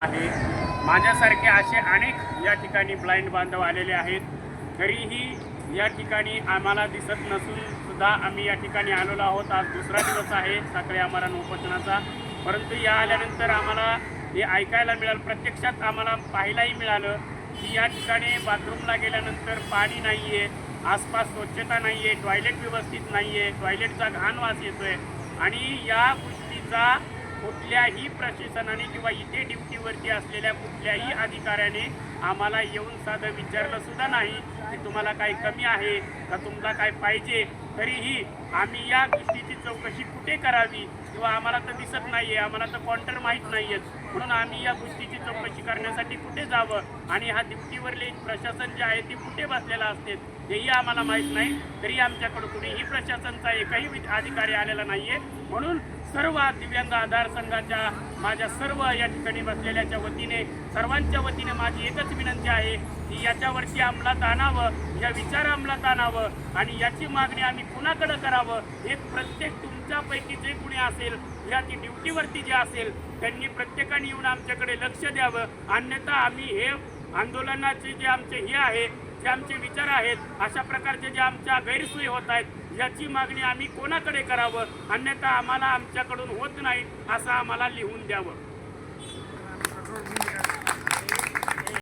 आहे। माझ्यासारखे असे अनेक या ठिकाणी ब्लाइंड बांधव आलेले आहेत। तरीही या ठिकाणी आम्हाला दिसत नसून सुद्धा आम्ही या ठिकाणी आलेलो आहोत। आज दुसरा दिवस आहे साखळी आमरण उपोषणाचा, परंतु या आल्यानंतर आम्हाला हे ऐकायला मिळालं, प्रत्यक्षात आम्हाला पाहायलाही मिळालं की या ठिकाणी बाथरूमला गेल्यानंतर पाणी नाही आहे, आसपास स्वच्छता नाही आहे, टॉयलेट व्यवस्थित नाही आहे, टॉयलेटचा घाण वास येतो आहे। आणि या गोष्टीचा कुठल्याही प्रशासनाने किंवा इथे ड्युटीवरती असलेल्या कुठल्याही अधिकाऱ्याने आम्हाला येऊन साधं विचारलं सुद्धा नाही की तुम्हाला काही कमी आहे का, तुम्हाला काय पाहिजे। तरीही आम्ही या गोष्टीची चौकशी कुठे करावी किंवा आम्हाला तर दिसत नाही आहे, आम्हाला तर काउंटर माहीत नाही आहेत, म्हणून आम्ही या गोष्टीची चौकशी करण्यासाठी कुठे जावं आणि हा ड्युटीवरले प्रशासन जे आहे ते कुठे बसलेलं असते हेही आम्हाला माहीत नाही। तरी आमच्याकडे कुणीही प्रशासनचा एकही अधिकारी आलेला नाही आहे। म्हणून सर्व दिव्यांग आधार संघाच्या माझ्या सर्व या ठिकाणी बसलेल्याच्या वतीने सर्वांच्या वतीने माझी एकच विनंती आहे की याच्यावरती अंमलात आणावं, या विचार अंमलात आणावं आणि याची मागणी आम्ही कुणाकडे करावं हे प्रत्येक तुमच्यापैकी जे कुणी असेल या ती ड्युटीवरती जे असेल त्यांनी प्रत्येकाने येऊन आमच्याकडे लक्ष द्यावं। अन्यथा आम्ही हे आंदोलनाचे जे आमचे हे आहे, जे आमचे विचार आहेत, अशा प्रकारचे जे आमच्या गैरसोयी होत आहेत याची मागणी आम्ही कोणाकडे करावं, अन्यथा आम्हाला आमच्याकडून होत नाही असं आम्हाला लिहून द्यावं।